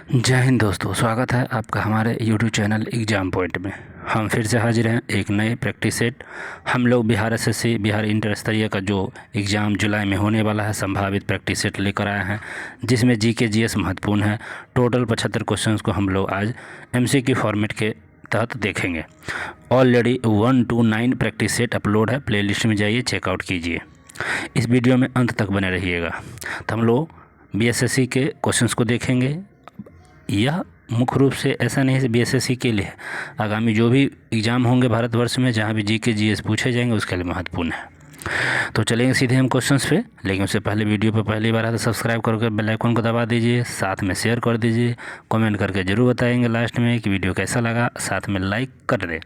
जय हिंद दोस्तों, स्वागत है आपका हमारे YouTube चैनल एग्ज़ाम पॉइंट में। हम फिर से हाजिर हैं एक नए प्रैक्टिस सेट। हम लोग बिहार एसएससी बिहार इंटर स्तरीय का जो एग्ज़ाम जुलाई में होने वाला है संभावित प्रैक्टिस सेट लेकर आए हैं, जिसमें जीके जीएस महत्वपूर्ण है। टोटल 75 क्वेश्चंस को हम लोग आज एमसीक्यू फॉर्मेट के तहत देखेंगे। Already 1 to 9 practice set upload है, प्लेलिस्ट में जाइए चेकआउट कीजिए। इस वीडियो में अंत तक बने रहिएगा। तो हम लोग बीएसएससी के क्वेश्चंस को देखेंगे। यह मुख्य रूप से ऐसा नहीं है बीएसएससी के लिए, आगामी जो भी एग्ज़ाम होंगे भारतवर्ष में जहाँ भी जीके जीएस पूछे जाएंगे उसके लिए महत्वपूर्ण है। तो चलेंगे सीधे हम क्वेश्चंस पे, लेकिन उससे पहले वीडियो पर पहली बार है तो सब्सक्राइब करके बेल आइकन को दबा दीजिए, साथ में शेयर कर दीजिए, कमेंट करके ज़रूर बताएंगे लास्ट में कि वीडियो कैसा लगा, साथ में लाइक कर दें।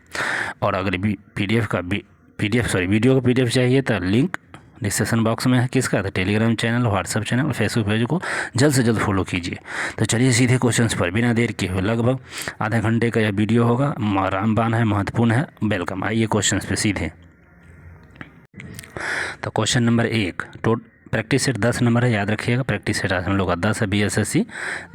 और अगर वीडियो का पीडीएफ चाहिए तो लिंक डिस्क्रिप्शन बॉक्स में है। किसका? तो Telegram channel, WhatsApp channel, Facebook page को जल्द से जल्द फॉलो कीजिए। तो चलिए सीधे क्वेश्चंस पर बिना देर किए हुए, लगभग आधे घंटे का यह वीडियो होगा, रामबाण है, महत्वपूर्ण है। वेलकम। आइए क्वेश्चंस पे सीधे। तो question number 1, practice set 10 number है, याद रखिएगा। प्रैक्टिस सेट आज हम लोग का 10 है, BSSC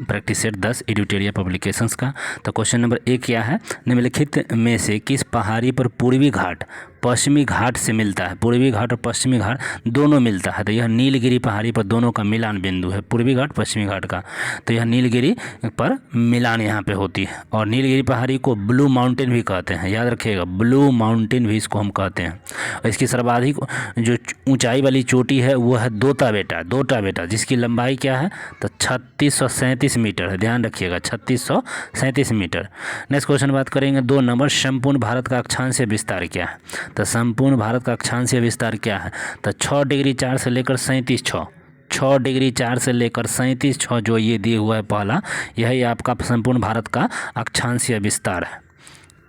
practice set 10 editorial publications का। तो क्वेश्चन नंबर 1 क्या है? निम्नलिखित में से किस पहाड़ी पर पूर्वी घाट पश्चिमी घाट से मिलता है? पूर्वी घाट और पश्चिमी घाट दोनों मिलता है, तो यह नीलगिरी पहाड़ी पर दोनों का मिलान बिंदु है, पूर्वी घाट पश्चिमी घाट का। तो यह नीलगिरी पर मिलान यहाँ पे होती है। और नीलगिरी पहाड़ी को ब्लू माउंटेन भी कहते हैं, याद रखिएगा, ब्लू माउंटेन भी इसको हम कहते हैं। और इसकी सर्वाधिक जो ऊंचाई वाली चोटी है वो है दोटा बेटा, जिसकी लंबाई क्या है? तो 3637 मीटर है, ध्यान रखिएगा, 3637 मीटर। नेक्स्ट क्वेश्चन बात करेंगे 2 नंबर, संपूर्ण भारत का अक्षांशीय विस्तार क्या है? तो संपूर्ण भारत का अक्षांशीय विस्तार क्या है? तो 6 डिग्री 4 से लेकर 6 डिग्री 4 से लेकर 37.6 जो ये दिए हुआ है पहला, यही आपका संपूर्ण भारत का अक्षांशीय विस्तार है।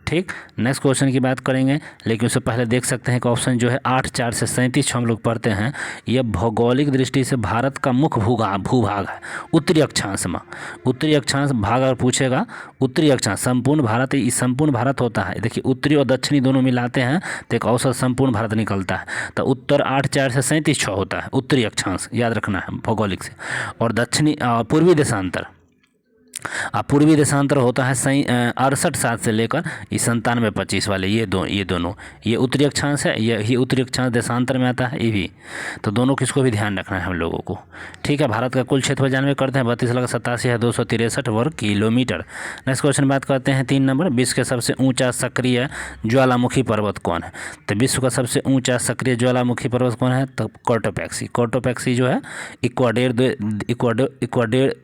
ठीक, नेक्स्ट क्वेश्चन की बात करेंगे, लेकिन उससे पहले देख सकते हैं कि ऑप्शन जो है 8 4 से 37 हम लोग पढ़ते हैं। यह भौगोलिक दृष्टि से भारत का मुख्य भूभाग है। उत्तरी अक्षांश में, उत्तरी अक्षांश भाग अगर पूछेगा, उत्तरी अक्षांश संपूर्ण भारत, ये संपूर्ण भारत होता है। देखिए उत्तरी और दक्षिणी दोनों मिलाते हैं तो एक औसत संपूर्ण भारत निकलता है। तो उत्तर 8 4 से 37.6 होता है उत्तरी अक्षांश, याद रखना है भौगोलिक से। और दक्षिणी पूर्वी देशांतर, पूर्वी देशांतर होता है 68.7 से लेकर 97.25 वाले, ये दोनों ये उत्तरी अक्षांश है, ये उत्तरी अक्षांश देशांतर में आता है ये भी। तो दोनों किसको भी ध्यान रखना है हम लोगों को। ठीक है, भारत का कुल क्षेत्रफल जानवे करते हैं 32,87,263 वर्ग किलोमीटर। नेक्स्ट क्वेश्चन बात करते हैं 3 नंबर, विश्व के सबसे ऊँचा सक्रिय ज्वालामुखी पर्वत कौन है? तो विश्व का सबसे ऊँचा सक्रिय ज्वालामुखी पर्वत कौन है? तो कोटोपैक्सी जो है इक्वाडोर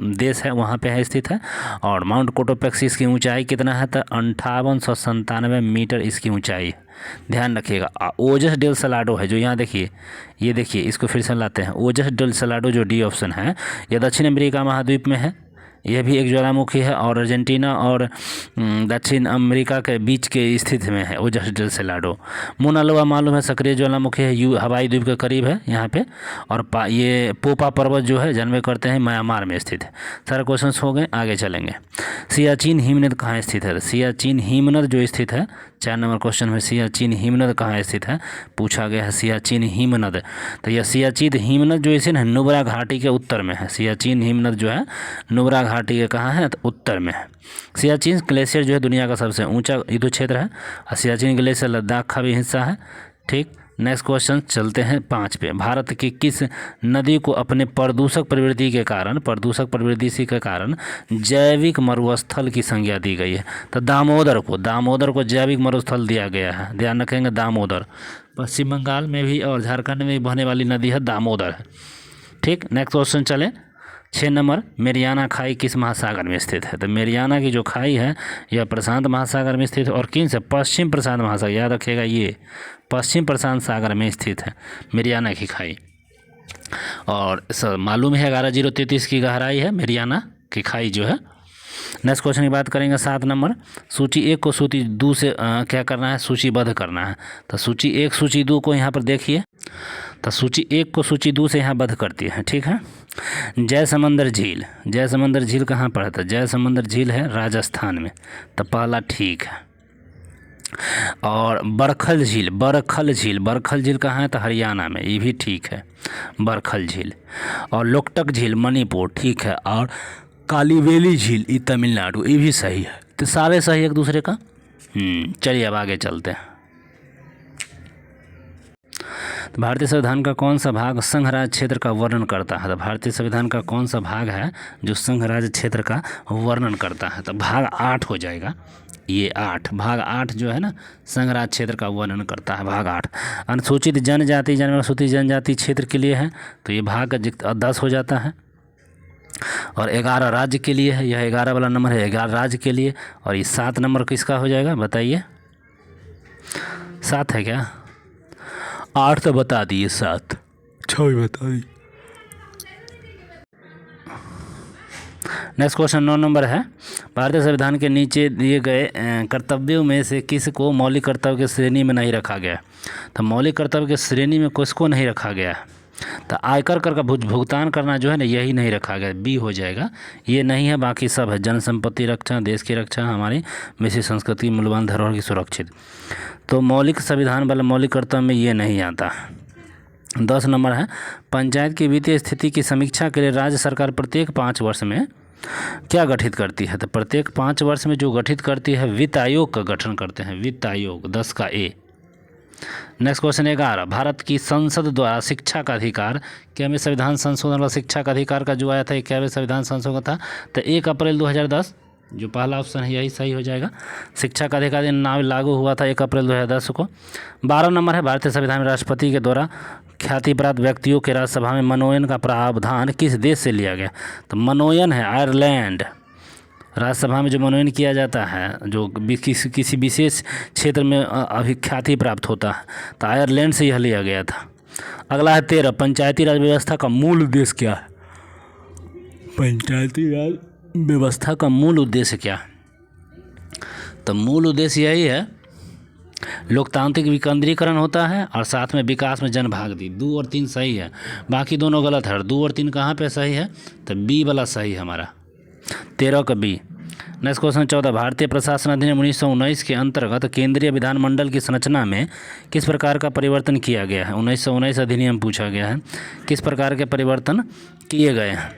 देश है, वहाँ पे है स्थित है। और माउंट कोटोपैक्सी इसकी ऊंचाई कितना है? तो 5897 मीटर इसकी ऊंचाई है, ध्यान रखिएगा। ओजस डेल सलाडो है जो यहाँ देखिए, ये देखिए, इसको फिर से लाते हैं। ओजस डेल सलाडो जो डी ऑप्शन है, यह दक्षिण अमेरिका महाद्वीप में है, यह भी एक ज्वालामुखी है और अर्जेंटीना और दक्षिण अमेरिका के बीच के स्थित में है ओजस डेल सलाडो। मोना लोआ मालूम है सक्रिय ज्वालामुखी है, हवाई द्वीप के करीब है यहाँ पे। और ये पोपा पर्वत जो है जानवे करते हैं म्यांमार में स्थित है। सारे क्वेश्चंस हो गए, आगे चलेंगे। सियाचिन हिमनद कहाँ स्थित है? सियाचिन हिमनद जो स्थित है, 4 नंबर क्वेश्चन में सियाचिन हिमनद कहाँ स्थित है पूछा गया है, सियाचिन हिमनद। तो यह सियाचिन हिमनद जो इसे नुब्रा घाटी के उत्तर में है। सियाचिन हिमनद जो है नुब्रा घाटी के कहाँ है? तो उत्तर में है। सियाचिन ग्लेशियर जो है दुनिया का सबसे ऊंचा युद्ध क्षेत्र है, और सियाचिन ग्लेशियर लद्दाख का भी हिस्सा है। ठीक, नेक्स्ट क्वेश्चन चलते हैं 5 पे। भारत की किस नदी को अपने प्रदूषक प्रवृत्ति के कारण जैविक मरुस्थल की संज्ञा दी गई है? तो दामोदर को जैविक मरुस्थल दिया गया है, ध्यान रखेंगे। दामोदर पश्चिम बंगाल में भी और झारखंड में भी बहने वाली नदी है, दामोदर है। ठीक, नेक्स्ट क्वेश्चन चले 6 नंबर, मेरियाना खाई किस महासागर में स्थित है? तो मेरियाना की जो खाई है यह प्रशांत महासागर में स्थित है। और किन से? पश्चिम प्रशांत महासागर, याद रखिएगा, ये पश्चिम प्रशांत सागर में स्थित है मेरियाना की खाई। और मालूम है 11,033 की गहराई है मेरियाना की खाई जो है। नेक्स्ट क्वेश्चन की बात करेंगे 7 नंबर, सूची 1 को सूची 2 से क्या करना है? सूचीबद्ध करना है। तो सूची 1 सूची 2 को यहाँ पर देखिए, तो सूची 1 को सूची 2 से यहाँ बद्ध करती है। ठीक है, जयसमंदर झील कहाँ पर है? तो जयसमंदर झील है राजस्थान में, तो पहला ठीक है। और बरखल झील कहाँ है? तो हरियाणा में, ये भी ठीक है, बरखल झील। और लोकटक झील मणिपुर, ठीक है। और कालीवेली झील, ये तमिलनाडु, ये भी सही है। तो सारे सही एक दूसरे का। चलिए अब आगे चलते हैं। तो भारतीय संविधान का कौन सा भाग संघ राज्य क्षेत्र का वर्णन करता है? तो भारतीय संविधान का कौन सा भाग है जो संघ राज्य क्षेत्र का वर्णन करता है? तो भाग 8 हो जाएगा। ये 8 भाग 8 जो है ना, संघ राज्य क्षेत्र का वर्णन करता है, भाग 8। अनुसूचित जनजाति अनुसूचित जनजाति क्षेत्र के लिए है, तो ये भाग 10 हो जाता है। और 11 राज्य के लिए है, यह 11 वाला नंबर है 11 राज्य के लिए। और ये 7 नंबर किसका हो जाएगा बताइए? 7 है क्या? 8 तो बता दिए, 7 6 भी बता दी। नेक्स्ट क्वेश्चन 9 नंबर है, भारतीय संविधान के नीचे दिए गए कर्तव्यों में से किस को मौलिक कर्तव्य की श्रेणी में नहीं रखा गया? तो मौलिक कर्तव्य की श्रेणी में किसको नहीं रखा गया है? तो आयकर कर का भुगतान करना जो है ना, यही नहीं रखा गया, बी हो जाएगा। ये नहीं है, बाकी सब है। जन संपत्ति रक्षा, देश की रक्षा, हमारी विशेष संस्कृति मूल्यवान धरोहर की सुरक्षित। तो मौलिक संविधान वाला मौलिक कर्तव्य में ये नहीं आता। 10 नंबर है, पंचायत की वित्तीय स्थिति की समीक्षा के लिए राज्य सरकार प्रत्येक 5 वर्ष में क्या गठित करती है? तो प्रत्येक 5 वर्ष में जो गठित करती है, वित्त आयोग का गठन करते हैं, वित्त आयोग, 10 का ए। नेक्स्ट क्वेश्चन 11, भारत की संसद द्वारा शिक्षा का अधिकार, क्या में संविधान संशोधन वाला शिक्षा का अधिकार का जो आया था, क्या में संविधान संशोधन था? तो 1 अप्रैल 2010, जो पहला ऑप्शन है यही सही हो जाएगा। शिक्षा का अधिकार नाम लागू हुआ था 1 अप्रैल 2010 को। 12 नंबर है, भारतीय संविधान में राष्ट्रपति के द्वारा ख्याति प्राप्त व्यक्तियों के राज्यसभा में मनोनयन का प्रावधान किस देश से लिया गया? तो मनोनयन है आयरलैंड। राज्यसभा में जो मनोनयन किया जाता है, जो किसी विशेष क्षेत्र में अभिख्याति प्राप्त होता है, तो आयरलैंड से यह लिया गया था। अगला है 13, पंचायती राज व्यवस्था का मूल उद्देश्य क्या है? पंचायती राज व्यवस्था का मूल उद्देश्य क्या है? तो मूल उद्देश्य यही है, लोकतांत्रिक विकेंद्रीकरण होता है और साथ में विकास में जनभागीदारी। 2 और 3 सही है, बाकी दोनों गलत है। 2 और 3 कहाँ पे सही है? तो बी वाला सही है हमारा, 13 का बी। नेक्स्ट क्वेश्चन 14, भारतीय प्रशासन अधिनियम 1919 के अंतर्गत केंद्रीय विधानमंडल की संरचना में किस प्रकार का परिवर्तन किया गया है? 1919 अधिनियम पूछा गया है, किस प्रकार के परिवर्तन किए गए हैं?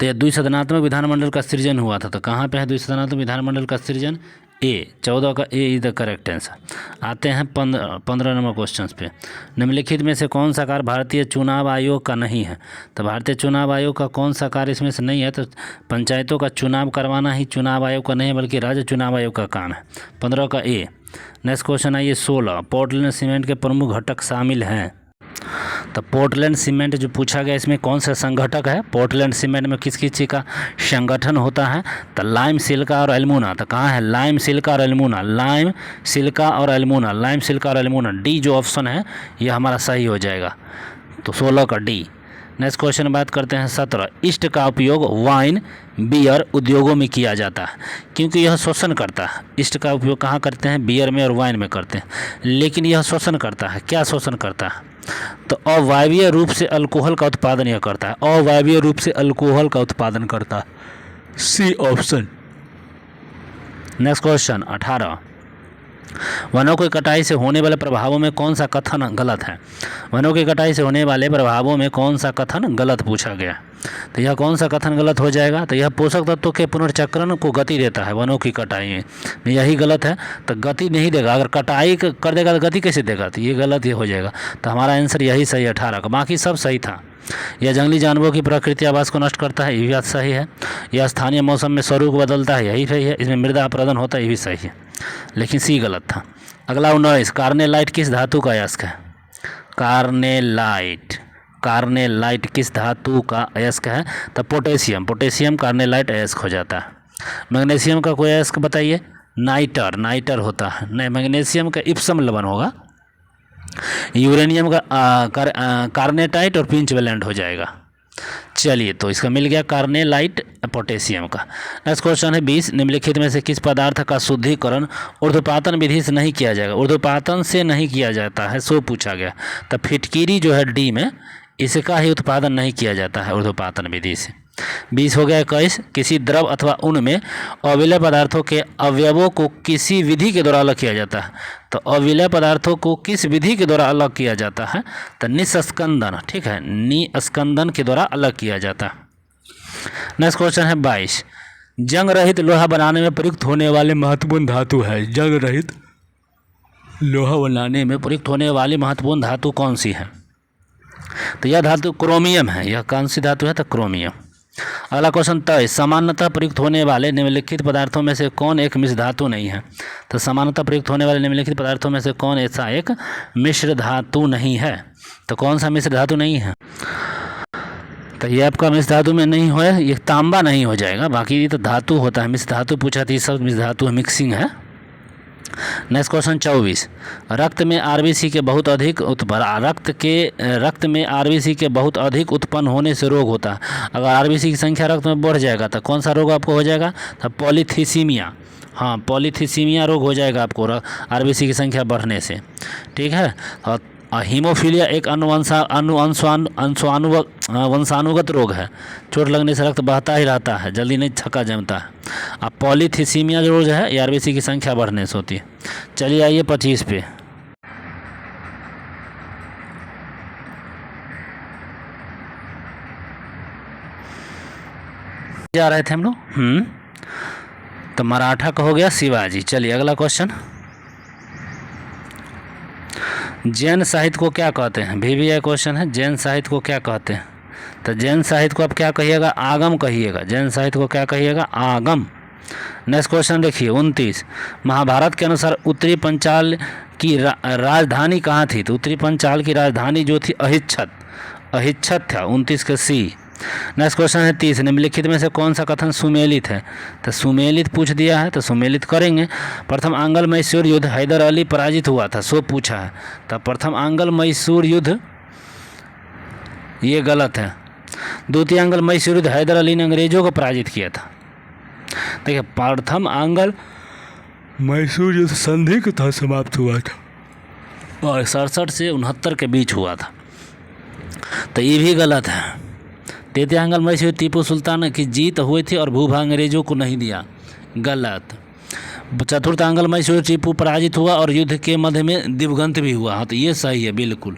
तो यह द्विसदनात्मक विधानमंडल का सृजन हुआ था। तो कहाँ पे है द्विसदनात्मक विधानमंडल का सृजन? ए, 14 का ए इज द करेक्ट आंसर। आते हैं 15 नंबर क्वेश्चन पे। निम्नलिखित में से कौन सा कार्य भारतीय चुनाव आयोग का नहीं है? तो भारतीय चुनाव आयोग का कौन सा कार्य इसमें से नहीं है? तो पंचायतों का चुनाव करवाना ही चुनाव आयोग का नहीं है, बल्कि राज्य चुनाव आयोग का काम है। 15 का ए। नेक्स्ट क्वेश्चन आइए 16, पोर्टलैंड सीमेंट के प्रमुख घटक शामिल हैं। तो पोर्टलैंड सीमेंट जो पूछा गया, इसमें कौन सा संगठक है? पोर्टलैंड सीमेंट में किस किस चीज़ का संगठन होता है? तो लाइम, सिलिका और एल्यूमिना। तो कहाँ है? लाइम, सिलिका और एल्यूमिना, लाइम, सिलिका और एल्यूमिना, लाइम, सिलिका और एल्यूमिना। डी जो ऑप्शन है ये हमारा सही हो जाएगा, तो 16 का डी। नेक्स्ट क्वेश्चन बात करते हैं 17, ईस्ट का उपयोग वाइन, बियर उद्योगों में किया जाता है क्योंकि यह शोषण करता है। ईस्ट का उपयोग कहाँ करते हैं? बियर में और वाइन में करते हैं, लेकिन यह शोषण करता है। क्या शोषण करता है? तो अवायवीय रूप से अल्कोहल का उत्पादन यह करता है, अवायवीय रूप से अल्कोहल का उत्पादन करता है, सी ऑप्शन। नेक्स्ट क्वेश्चन 18, वनों की कटाई से होने वाले प्रभावों में कौन सा कथन गलत है? वनों की कटाई से होने वाले प्रभावों में कौन सा कथन गलत पूछा गया? तो यह कौन सा कथन गलत हो जाएगा? तो यह पोषक तत्वों के पुनर्चक्रण को गति देता है वनों की कटाई में, यही गलत है। तो गति नहीं देगा, अगर कटाई कर देगा तो गति कैसे देगा? तो ये गलत ही हो जाएगा। तो हमारा आंसर यही सही है 18 का, बाकी सब सही था। यह जंगली जानवरों की प्रकृति आवास को नष्ट करता है, ये भी बात सही है। यह स्थानीय मौसम में स्वरूप बदलता है, यही सही है। इसमें मृदा अपरदन होता है, ये भी सही है, लेकिन सी गलत था। अगला 19, कार्नेलाइट किस धातु का अयस्क है? कार्नेलाइट, कार्नेलाइट किस धातु का अयस्क है? तो पोटेशियम, पोटेशियम कार्नेलाइट अयस्क हो जाता है। मैग्नीशियम का कोई अयस्क बताइए? नाइटर, नाइटर होता है। नहीं, मैग्नीशियम का इप्सम लवण होगा। यूरेनियम का कार्नेटाइट और पिंच वैलेंट हो जाएगा। चलिए, तो इसका मिल गया कार्नेलाइट पोटेशियम का। नेक्स्ट क्वेश्चन है 20, निम्नलिखित में से किस पदार्थ का शुद्धिकरण ऊर्ध्वपातन विधि से नहीं किया जाएगा? ऊर्ध्वपातन से नहीं किया जाता है, सो पूछा गया। तो फिटकीरी जो है डी में, इसका ही उत्पादन नहीं किया जाता है ऊर्ध्वपातन विधि से। 20 हो गया 21, किसी द्रव अथवा उन में अविलय पदार्थों के अवयवों को किसी विधि के द्वारा अलग किया जाता है। तो अविलय पदार्थों को किस विधि के द्वारा अलग किया जाता है? तो निस्कंदन, ठीक है, निस्कंदन के द्वारा अलग किया जाता है। नेक्स्ट क्वेश्चन है 22, जंग रहित लोहा बनाने में प्रयुक्त होने वाले महत्वपूर्ण धातु है। जंग रहित लोहा बनाने में प्रयुक्त होने वाली महत्वपूर्ण धातु कौन सी है? तो यह धातु क्रोमियम है। यह कौन सी धातु है? तो क्रोमियम। अगला क्वेश्चन 23, सामान्यतः प्रयुक्त होने वाले निम्नलिखित पदार्थों में से कौन एक मिश्र धातु नहीं है? तो सामान्यतः प्रयुक्त होने वाले निम्नलिखित पदार्थों में से कौन ऐसा एक मिश्र धातु नहीं है? तो कौन सा मिश्र धातु नहीं है? तो ये आपका मिश्र धातु में नहीं हो, ये तांबा नहीं हो जाएगा, बाकी ये तो धातु होता है। मिश्र धातु पूछा थी, सब मिश्र धातु मिक्सिंग है। नेक्स्ट क्वेश्चन 24, रक्त में आरबीसी के बहुत अधिक बहुत अधिक उत्पन्न होने से रोग होता है। अगर आरबीसी की संख्या रक्त में बढ़ जाएगा तो कौन सा रोग आपको हो जाएगा? तो पॉलीथिसीमिया। हाँ, पॉलीथिसीमिया रोग हो जाएगा आपको आरबीसी की संख्या बढ़ने से। ठीक है। और हीमोफीलिया एक वंशानुगत रोग है। चोट लगने से रक्त बहता ही रहता है, जल्दी नहीं थका जमता है। अब पॉलीथिसीमिया जो रोग है, आरबीसी की संख्या बढ़ने से होती है। चलिए आइए 25 पे। जा रहे थे हम लोग। तो मराठा का हो गया शिवाजी। चलिए अगला क्वेश्चन, जैन साहित्य को क्या कहते हैं? भी क्वेश्चन है, जैन साहित्य को क्या कहते हैं? तो जैन साहित्य को आप क्या कहिएगा? आगम कहिएगा। जैन साहित्य को क्या कहिएगा? आगम। नेक्स्ट क्वेश्चन देखिए 29, महाभारत के अनुसार उत्तरी पंचाल की राजधानी कहाँ थी? तो उत्तरी पंचाल की राजधानी जो थी अहिच्छत था। 29 के सी। नेक्स्ट क्वेश्चन है 30, निम्नलिखित में से कौन सा कथन सुमेलित है? तो सुमेलित पूछ दिया है, तो सुमेलित करेंगे। प्रथम आंग्ल मैसूर युद्ध हैदर अली पराजित हुआ था, सो पूछा है। तो प्रथम आंग्ल मैसूर युद्ध ये गलत है। द्वितीय आंग्ल मैसूर युद्ध हैदर अली ने अंग्रेजों को पराजित किया था। देखिए, प्रथम आंग्ल मैसूर युद्ध संधि के तहत समाप्त हुआ था और 67 से 69 के बीच हुआ था, तो ये भी गलत है। तृतीय आंग्ल मैसूर टीपू सुल्तान की जीत हुई थी और भूभाग अंग्रेजों को नहीं दिया, गलत। चतुर्थ आंग्ल मैसूर टीपू पराजित हुआ और युद्ध के मध्य में दिवंगत भी हुआ। हाँ, तो ये सही है, बिल्कुल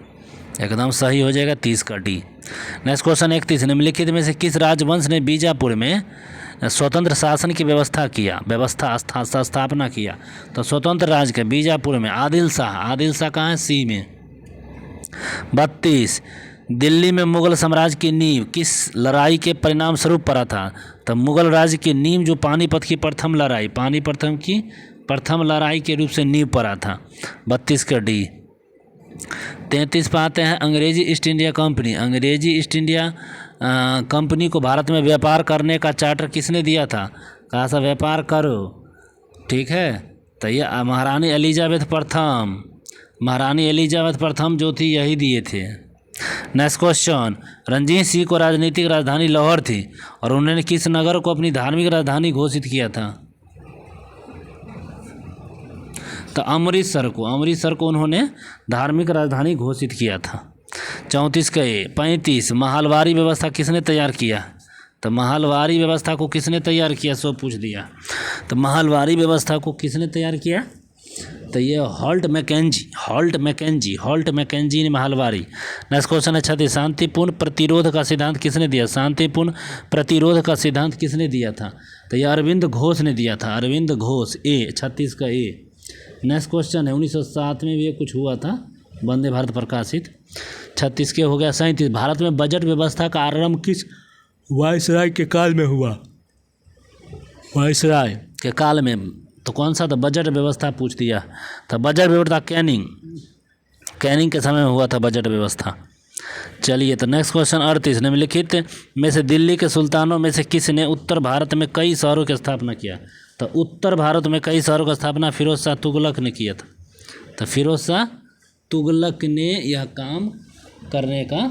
एकदम सही हो जाएगा 30 का डी। नेक्स्ट क्वेश्चन 31, निम्नलिखित में से किस राजवंश ने बीजापुर में स्वतंत्र शासन की स्थापना किया? तो स्वतंत्र राज्य के बीजापुर में आदिल शाह कहाँ है? सी में। 32, दिल्ली में मुगल साम्राज्य की नींव किस लड़ाई के परिणाम स्वरूप पड़ा था? तो मुगल राज्य की नींव जो पानीपत की प्रथम लड़ाई के रूप से नींव पड़ा था। 32 का डी। 33 पे आते हैं, अंग्रेजी ईस्ट इंडिया कंपनी को भारत में व्यापार करने का चार्टर किसने दिया था? कहा सा व्यापार करो। ठीक है, तो ये महारानी एलिजाबेथ प्रथम जो थी यही दिए थे। नेक्स्ट क्वेश्चन, रणजीत सिंह को राजनीतिक राजधानी लाहौर थी और उन्होंने किस नगर को अपनी धार्मिक राजधानी घोषित किया था? तो अमृतसर को उन्होंने धार्मिक राजधानी घोषित किया था। 34 का ए। 35, महलवारी व्यवस्था किसने तैयार किया? तो महलवारी व्यवस्था को किसने तैयार किया, सो पूछ दिया। तो महलवारी व्यवस्था को किसने तैयार किया? तो ये हॉल्ट मैकेंजी ने महलवारी। नेक्स्ट क्वेश्चन है 36, शांतिपूर्ण प्रतिरोध का सिद्धांत किसने दिया? शांतिपूर्ण प्रतिरोध का सिद्धांत किसने दिया था? तो ये अरविंद घोष ने दिया था, अरविंद घोष। ए 36 का ए। नेक्स्ट क्वेश्चन है 1907 में भी ये कुछ हुआ था, वंदे भारत प्रकाशित। 36 के हो गया 37, भारत में बजट व्यवस्था का आरंभ किस वायसराय के काल में हुआ? वायसराय के काल में। तो कौन सा? तो बजट व्यवस्था पूछ दिया। तो बजट व्यवस्था कैनिंग के समय में हुआ था बजट व्यवस्था। चलिए, तो नेक्स्ट क्वेश्चन 38, निम्नलिखित में से दिल्ली के सुल्तानों में से किसने उत्तर भारत में कई शहरों की स्थापना किया? तो उत्तर भारत में कई शहरों की स्थापना फिरोज शाह तुगलक ने किया था। तो फिरोज शाह तुगलक ने यह काम करने का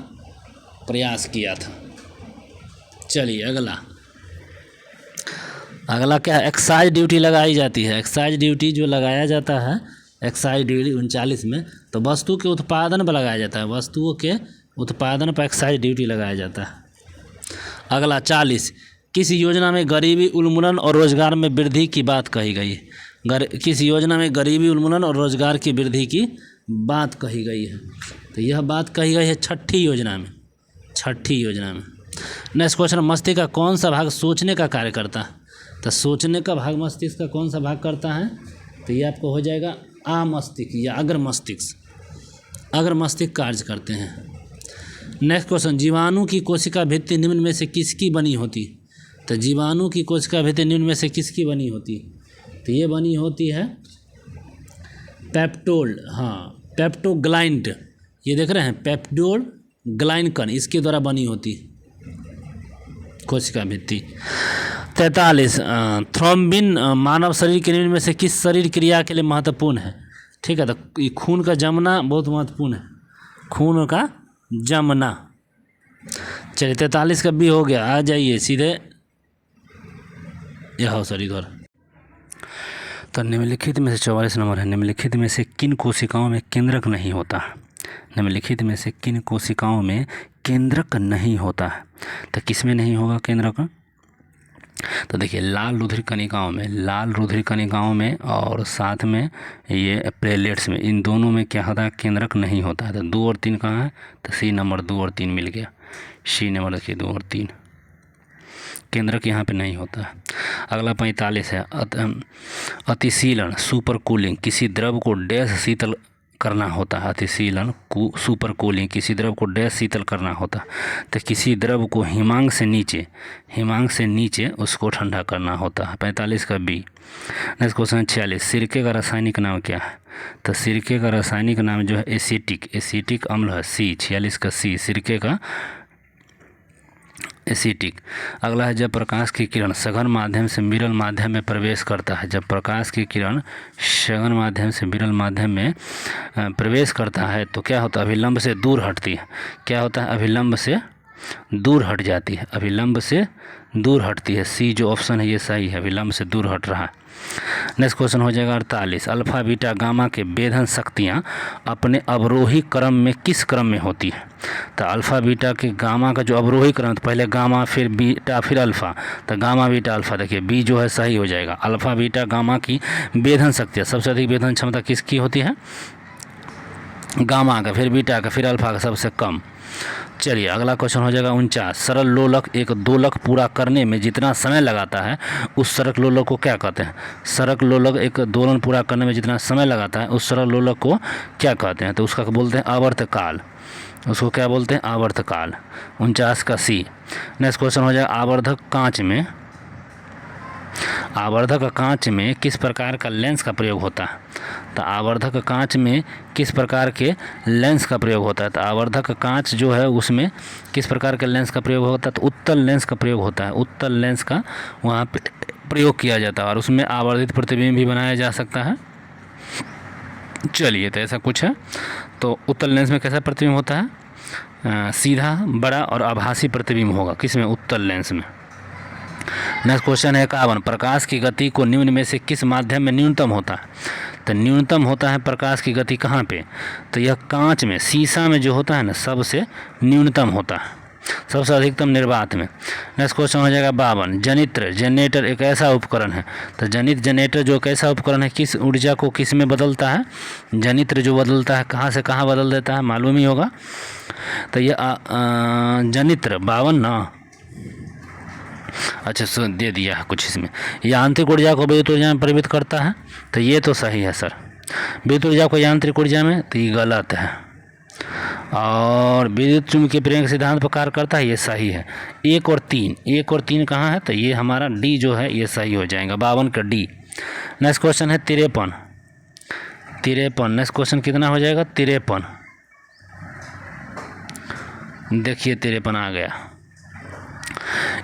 प्रयास किया था। चलिए अगला क्या है? एक्साइज ड्यूटी लगाई जाती है। एक्साइज ड्यूटी जो लगाया जाता है, एक्साइज ड्यूटी 39 में, तो वस्तु के उत्पादन पर लगाया जाता है। वस्तुओं के उत्पादन पर एक्साइज ड्यूटी लगाया जाता है। अगला 40, किस योजना में गरीबी उन्मूलन और रोजगार में वृद्धि की बात कही गई है? किस योजना में गरीबी उन्मूलन और रोजगार की वृद्धि की बात कही गई है? तो यह बात कही गई है छठी योजना में। नेक्स्ट क्वेश्चन, मस्तिष्क का कौन सा भाग सोचने का कार्य करता है? तो सोचने का भाग मस्तिष्क का कौन सा भाग करता है? तो ये आपको हो जाएगा आमस्तिष्क या अग्र मस्तिष्क। अग्र मस्तिष्क कार्य करते हैं। नेक्स्ट क्वेश्चन, जीवाणु की कोशिका भित्ति निम्न में से किसकी बनी होती? तो जीवाणु की कोशिका भित्ति निम्न में से किसकी बनी होती? तो ये बनी होती है पेप्टोड, हाँ पेप्टोग्लाइड, ये देख रहे हैं पेप्टोग्लाइकन, इसके द्वारा बनी होती कोशिका भित्ति। 43, थ्रोम्बिन मानव शरीर के निम्न में से किस शरीर क्रिया के लिए महत्वपूर्ण है? ठीक है, तो ये खून का जमना बहुत महत्वपूर्ण है, खून का जमना। चलिए 43 का भी हो गया, आ जाइए सीधे यह सर इधर। तो निम्नलिखित में से 44 नंबर है, निम्नलिखित में से किन कोशिकाओं में केंद्रक नहीं होता? निम्नलिखित में से किन कोशिकाओं में केंद्रक नहीं होता है? तो किस में नहीं होगा केंद्रक? तो देखिए लाल रुधिर कणिकाओं में और साथ में ये प्लेटलेट्स में, इन दोनों में क्या होता है? केंद्रक नहीं होता है। तो 2 और 3 कहाँ है? तो सी नंबर 2 और 3 मिल गया। सी नंबर देखिए 2 और 3 केंद्रक यहाँ पे नहीं होता है। अगला 45 है, अतिशीलन सुपर कूलिंग किसी द्रव को डैश शीतल करना होता है। अतिशीलन सुपर कूलिंग किसी द्रव को डैश शीतल करना होता है। तो किसी द्रव को हिमांक से नीचे उसको ठंडा करना होता है। 45 का बी। नेक्स्ट क्वेश्चन 46, सिरके का रासायनिक नाम क्या है? तो सिरके का रासायनिक नाम जो है एसिटिक अम्ल है। सी 46 का सी, सिरके का एसिटिक। अगला है, जब प्रकाश की किरण सघन माध्यम से विरल माध्यम में प्रवेश करता है। जब प्रकाश की किरण सघन माध्यम से विरल माध्यम में प्रवेश करता है तो क्या होता है? अभिलंब से दूर हटती है। क्या होता है? अभिलंब से दूर हट जाती है, अभिलंब से दूर हटती है। सी जो ऑप्शन है ये सही है, अभिलंब से दूर हट रहा है। नेक्स्ट क्वेश्चन हो जाएगा 48, अल्फा बीटा गामा के भेदन शक्तियाँ अपने अवरोही क्रम में किस क्रम में होती है? तो अल्फा बीटा के गामा का जो अवरोही क्रम, तो पहले गामा फिर बीटा फिर अल्फा, तो गामा बीटा अल्फा, देखिए बी जो है सही हो जाएगा। अल्फा बीटा गामा की भेदन शक्तियाँ, सबसे अधिक भेदन क्षमता किसकी होती है? गामा का, फिर बीटा का, फिर अल्फा का सबसे कम। चलिए अगला क्वेश्चन हो जाएगा 49, सरल लोलक एक दोलक पूरा करने में जितना समय लगाता है उस सरल लोलक को क्या कहते हैं? सरल लोलक एक दोलन पूरा करने में जितना समय लगाता है उस सरल लोलक को क्या कहते हैं? तो उसका बोलते हैं आवर्तकाल। उसको क्या बोलते हैं? आवर्तकाल। 49 का सी। नेक्स्ट क्वेश्चन हो जाएगा आवर्धक कांच में किस प्रकार का लेंस का प्रयोग होता है? तो आवर्धक कांच में किस प्रकार के लेंस का प्रयोग होता है? तो आवर्धक कांच जो है उसमें किस प्रकार के लेंस का प्रयोग होता है? तो उत्तल लेंस का प्रयोग होता है। उत्तल लेंस का वहाँ पे प्रयोग किया जाता है और उसमें आवर्धित प्रतिबिंब भी बनाया जा सकता है। चलिए तो ऐसा कुछ है। तो उत्तल लेंस में कैसा प्रतिबिंब होता है? सीधा, बड़ा और आभासी प्रतिबिंब होगा। किस में? उत्तल लेंस में। नेक्स्ट क्वेश्चन है 51, प्रकाश की गति को निम्न में से किस माध्यम में न्यूनतम होता है? तो न्यूनतम होता है प्रकाश की गति कहाँ पे? तो यह कांच में, शीशा में जो होता है ना, सबसे न्यूनतम होता है, सबसे अधिकतम निर्वात में। नेक्स्ट क्वेश्चन हो जाएगा 52, जनरेटर एक ऐसा उपकरण है। तो जनरेटर जो एक ऐसा उपकरण है, किस ऊर्जा को किस में बदलता है? जनित्र जो बदलता है, कहाँ से कहाँ बदल देता है, मालूम ही होगा। तो यह जनित्र 52 ना, अच्छा दे दिया है कुछ इसमें, यांत्रिक ऊर्जा को विद्युत ऊर्जा में परिवर्तित करता है। तो ये तो सही है सर, विद्युत ऊर्जा को यांत्रिक ऊर्जा में, तो ये गलत है। और विद्युत चुम्बकीय प्रेरण के सिद्धांत पर कार्य करता है, ये सही है। 1 और 3 कहाँ है? तो ये हमारा डी जो है ये सही हो जाएगा, 52 का डी। नेक्स्ट क्वेश्चन है 53। नेक्स्ट क्वेश्चन कितना हो जाएगा? 53। देखिए 53 आ गया।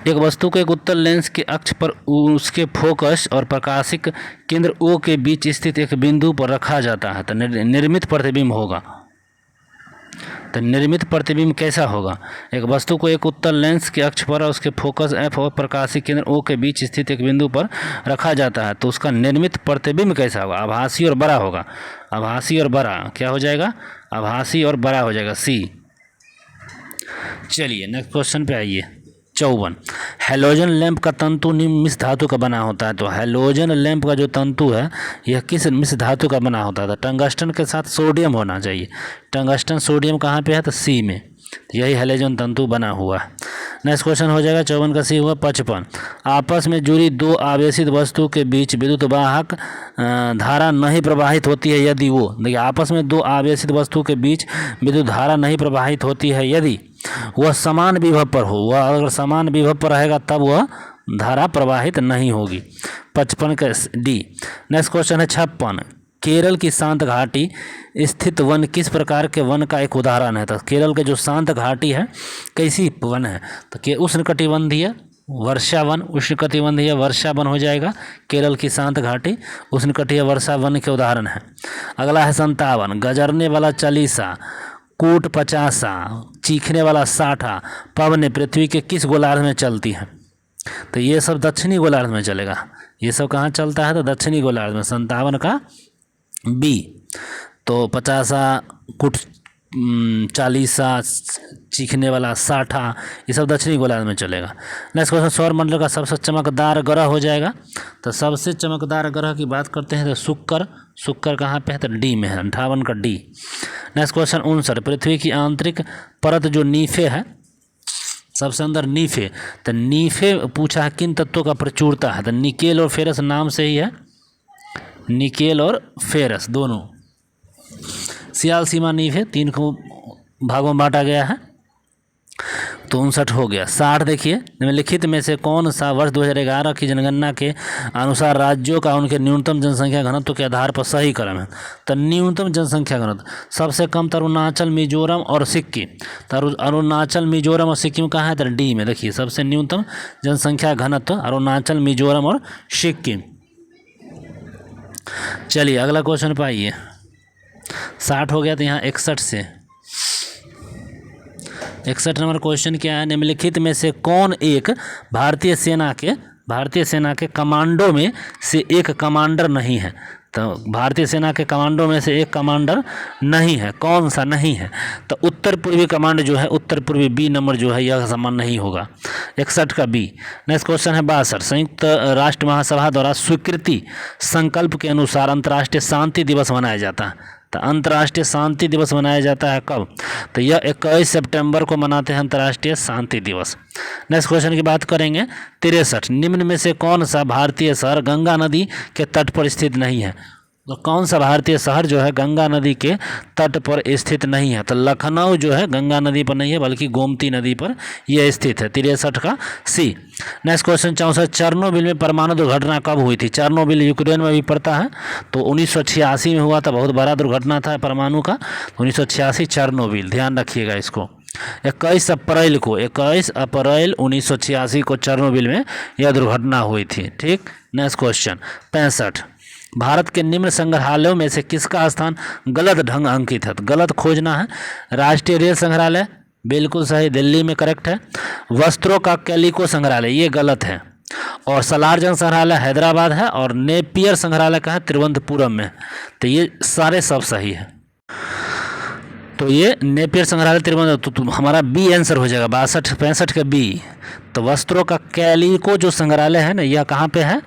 एक वस्तु को एक उत्तल लेंस के अक्ष पर उसके फोकस और प्रकाशिक केंद्र O के बीच स्थित एक बिंदु पर रखा जाता है तो निर्मित प्रतिबिंब होगा। तो निर्मित प्रतिबिंब कैसा होगा? एक वस्तु को एक उत्तल लेंस के अक्ष पर और उसके फोकस F और प्रकाशिक केंद्र O के बीच स्थित एक बिंदु पर रखा जाता है तो उसका निर्मित प्रतिबिंब कैसा होगा? आभासी और बड़ा होगा। आभासी और बड़ा क्या हो जाएगा? आभासी और बड़ा हो जाएगा, सी। चलिए नेक्स्ट क्वेश्चन पे आइए। 54, हैलोजन लैंप का तंतु निम्न मिश्र धातु का बना होता है। तो हैलोजन लैंप का जो तंतु है यह किस मिश्र धातु का बना होता है? तो टंगस्टन के साथ सोडियम होना चाहिए। टंगस्टन सोडियम कहाँ पे है? तो सी में। यही हैलोजन तंतु बना हुआ है। नेक्स्ट क्वेश्चन हो जाएगा 54 का सी हुआ 55। आपस में जुड़ी दो आवेशित वस्तु के बीच विद्युत वाहक धारा नहीं प्रवाहित होती है यदि वो, देखिए आपस में दो आवेशित वस्तु के बीच विद्युत धारा नहीं प्रवाहित होती है यदि वह समान विभव पर हो। वह अगर समान विभव पर रहेगा तब वह धारा प्रवाहित नहीं होगी। 55 का डी। नेक्स्ट क्वेश्चन है 56। केरल की शांत घाटी स्थित वन किस प्रकार के वन का एक उदाहरण है। तो केरल के जो शांत घाटी है कैसी वन है, तो उष्णकटिबंधीय वर्षा वन, उष्णकटिबंधीय वर्षा वन हो जाएगा केरल की शांत घाटी उष्णकटिबंधीय वर्षा वन के उदाहरण है। अगला है 57। गजरने वाला चालीसा, कूट 50, चीखने वाला 60 पवन पृथ्वी के किस गोलार्ध में चलती है। तो ये सब दक्षिणी गोलार्ध में चलेगा। ये सब कहाँ चलता है, तो दक्षिणी गोलार्ध में। 57 का बी। तो 50, कुट 40, चीखने वाला 60 ये सब दक्षिणी गोलार्ध में चलेगा। नेक्स्ट क्वेश्चन सौर मंडल का सबसे चमकदार ग्रह हो जाएगा। तो सबसे चमकदार ग्रह की बात करते हैं तो शुक्र। शुक्र कहाँ पे है, तो डी में है, 58 का डी। Next question 59। पृथ्वी की आंतरिक परत जो नीफे है, सबसे अंदर नीफे, तो नीफे पूछा है किन तत्वों का प्रचुरता है। तो निकेल और फेरस नाम से ही है, निकेल और फेरस दोनों। सियाल सीमा नीफे 3 भागों में बांटा गया है। तो 59 हो गया। 60 देखिए, निम्नलिखित में से कौन सा वर्ष 2011 की जनगणना के अनुसार राज्यों का उनके न्यूनतम जनसंख्या घनत्व के आधार पर सही क्रम है। तो न्यूनतम जनसंख्या घनत्व सबसे कम तो अरुणाचल, मिजोरम और सिक्किम। तो अरुणाचल, मिजोरम और सिक्किम कहाँ है, तो डी में। देखिए सबसे न्यूनतम जनसंख्या घनत्व अरुणाचल, मिजोरम और सिक्किम। चलिए अगला क्वेश्चन पाइए। 60 हो गया, तो यहाँ 61 से 61 नंबर क्वेश्चन क्या है। निम्नलिखित में से कौन एक भारतीय सेना के कमांडो में से एक कमांडर नहीं है। तो भारतीय सेना के कमांडो में से एक कमांडर नहीं है, कौन सा नहीं है। तो उत्तर पूर्वी कमांड जो है, उत्तर पूर्वी बी नंबर जो है यह समान नहीं होगा। 61 का बी। नेक्स्ट क्वेश्चन है 62। संयुक्त राष्ट्र महासभा द्वारा स्वीकृति संकल्प के अनुसार अंतर्राष्ट्रीय शांति दिवस मनाया जाता है। तो अंतर्राष्ट्रीय शांति दिवस मनाया जाता है कब, तो यह 21 सितंबर को मनाते हैं अंतर्राष्ट्रीय शांति दिवस। नेक्स्ट क्वेश्चन की बात करेंगे 63। निम्न में से कौन सा भारतीय शहर गंगा नदी के तट पर स्थित नहीं है। तो कौन सा भारतीय शहर जो है गंगा नदी के तट पर स्थित नहीं है। तो लखनऊ जो है गंगा नदी पर नहीं है बल्कि गोमती नदी पर यह स्थित है। 63 का सी। Next question 64। चेरनोबिल में परमाणु दुर्घटना कब हुई थी। चेरनोबिल यूक्रेन में भी पड़ता है। तो 1986 में हुआ था, बहुत बड़ा दुर्घटना था परमाणु का। 1986 चेरनोबिल, ध्यान रखिएगा इसको। 21 अप्रैल 1986 को चेरनोबिल में यह दुर्घटना हुई थी। ठीक। Next question 65। भारत के निम्न संग्रहालयों में से किसका स्थान गलत ढंग अंकित है। तो गलत खोजना है। राष्ट्रीय रेल संग्रहालय बिल्कुल सही, दिल्ली में करेक्ट है। वस्त्रों का कैलिको संग्रहालय ये गलत है। और सलारजंग संग्रहालय हैदराबाद है। और नेपियर संग्रहालय का है तिरुवनंतपुरम में। तो ये सारे सब सही है। तो ये नेपियर संग्रहालय तिरुवनंतपुरम, तो हमारा बी आंसर हो जाएगा। 65 का बी। तो वस्त्रों का कैलिको जो संग्रहालय है ना, यह कहाँ पे है,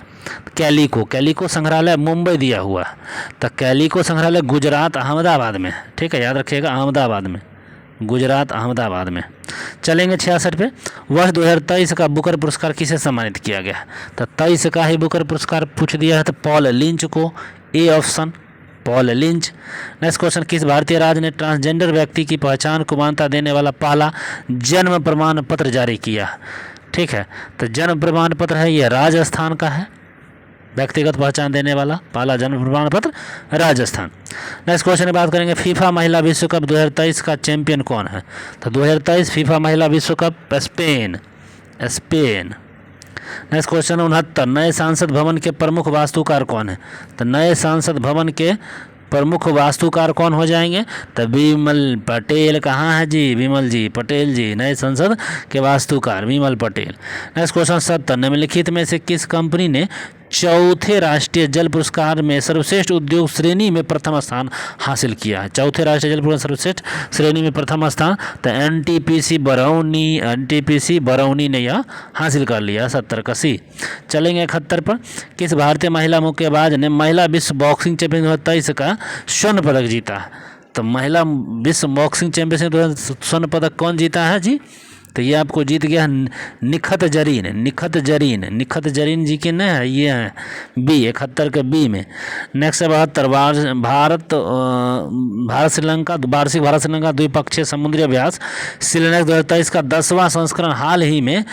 कैलिको संग्रहालय मुंबई दिया हुआ है। तो कैलिको संग्रहालय गुजरात अहमदाबाद में, ठीक है, याद रखिएगा, अहमदाबाद में, गुजरात अहमदाबाद में। चलेंगे 66 पे। वर्ष 2023 का बुकर पुरस्कार किसे सम्मानित किया गया। तो 23 का ही बुकर पुरस्कार पूछ दिया है, तो पॉल लिंच को, A option Paul lynch. Next question. किस भारतीय राज्य ने ट्रांसजेंडर व्यक्ति की पहचान को मान्यता देने वाला पहला जन्म प्रमाण पत्र जारी किया। ठीक है, तो जन्म प्रमाण पत्र है ये राजस्थान का है, व्यक्तिगत पहचान देने वाला पहला जन्म प्रमाण पत्र राजस्थान। नेक्स्ट क्वेश्चन की बात करेंगे। फीफा महिला विश्व कप 2023 का चैंपियन कौन है। तो 2023 फीफा महिला विश्व कप स्पेन। Next question 69। नए संसद भवन के प्रमुख वास्तुकार कौन है। तो नए संसद भवन के प्रमुख वास्तुकार कौन हो जाएंगे, तो विमल पटेल। कहाँ है जी, विमल जी पटेल जी, नए संसद के वास्तुकार विमल पटेल। Next question 70। निम्नलिखित में से किस कंपनी ने चौथे राष्ट्रीय जल पुरस्कार में सर्वश्रेष्ठ उद्योग श्रेणी में प्रथम स्थान हासिल किया है। चौथे राष्ट्रीय जल पुरस्कार सर्वश्रेष्ठ श्रेणी में प्रथम स्थान, तो एनटीपीसी बरौनी ने यह हासिल कर लिया। 70 का सी। चलेंगे 71 पर। किस भारतीय महिला मुक्केबाज ने महिला विश्व बॉक्सिंग चैंपियनशिप 2023 का स्वर्ण पदक जीता। तो महिला विश्व बॉक्सिंग चैंपियनशिप 2000 स्वर्ण पदक कौन जीता है जी? तो ये आपको जीत गया निखत जरीन जी के न है, ये है बी 71 के बी में। नेक्स्ट है 72 भारत श्रीलंका वार्षिक भारत श्रीलंका द्विपक्षीय समुद्री अभ्यास सिलनेक्स 2023 का 10वां संस्करण हाल ही में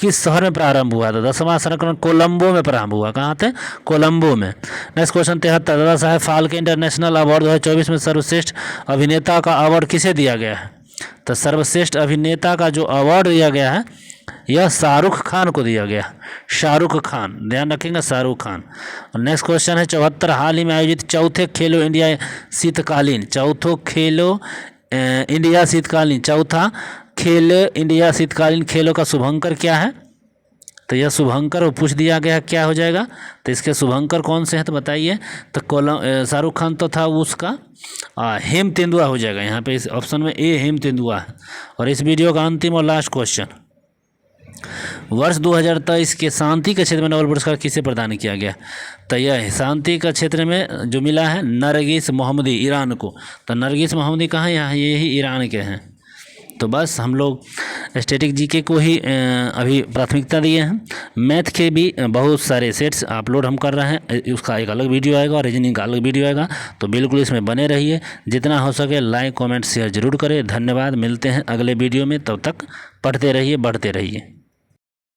किस शहर में प्रारंभ हुआ था? 10वां संस्करण कोलंबो में प्रारंभ हुआ। कहाँ थे? कोलंबो में। Next question 73 Dada Saheb Phalke international award 2024 में सर्वश्रेष्ठ अभिनेता का अवार्ड किसे दिया गया है? तो सर्वश्रेष्ठ अभिनेता का जो अवार्ड दिया गया है यह शाहरुख खान को दिया गया। शाहरुख खान, ध्यान रखेंगे, शाहरुख खान। और नेक्स्ट क्वेश्चन है 74 हाल ही में आयोजित चौथे खेलो इंडिया शीतकालीन चौथा खेलो इंडिया शीतकालीन खेलों का शुभंकर क्या है? तो यह शुभंकर वो पूछ दिया गया क्या हो जाएगा? तो इसके शुभंकर कौन से हैं तो बताइए। तो शाहरुख खान तो था उसका हेम तेंदुआ हो जाएगा। यहाँ पे इस ऑप्शन में ए हेम तेंदुआ है। और इस वीडियो का अंतिम और लास्ट क्वेश्चन, वर्ष 2023 के शांति के क्षेत्र में नोबेल पुरस्कार किसे प्रदान किया गया? तो यह शांति का क्षेत्र में जो मिला है नरगिस मोहम्मदी, ईरान को। तो नरगिस मोहम्मदी कहाँ है? यहाँ ये ही ईरान के हैं। तो बस हम लोग स्टैटिक जीके को ही अभी प्राथमिकता दिए हैं। मैथ के भी बहुत सारे सेट्स अपलोड हम कर रहे हैं, उसका एक अलग वीडियो आएगा और रीजनिंग का अलग वीडियो आएगा। तो बिल्कुल इसमें बने रहिए, जितना हो सके लाइक कमेंट शेयर जरूर करें। धन्यवाद, मिलते हैं अगले वीडियो में, तब तक पढ़ते रहिए, बढ़ते रहिए।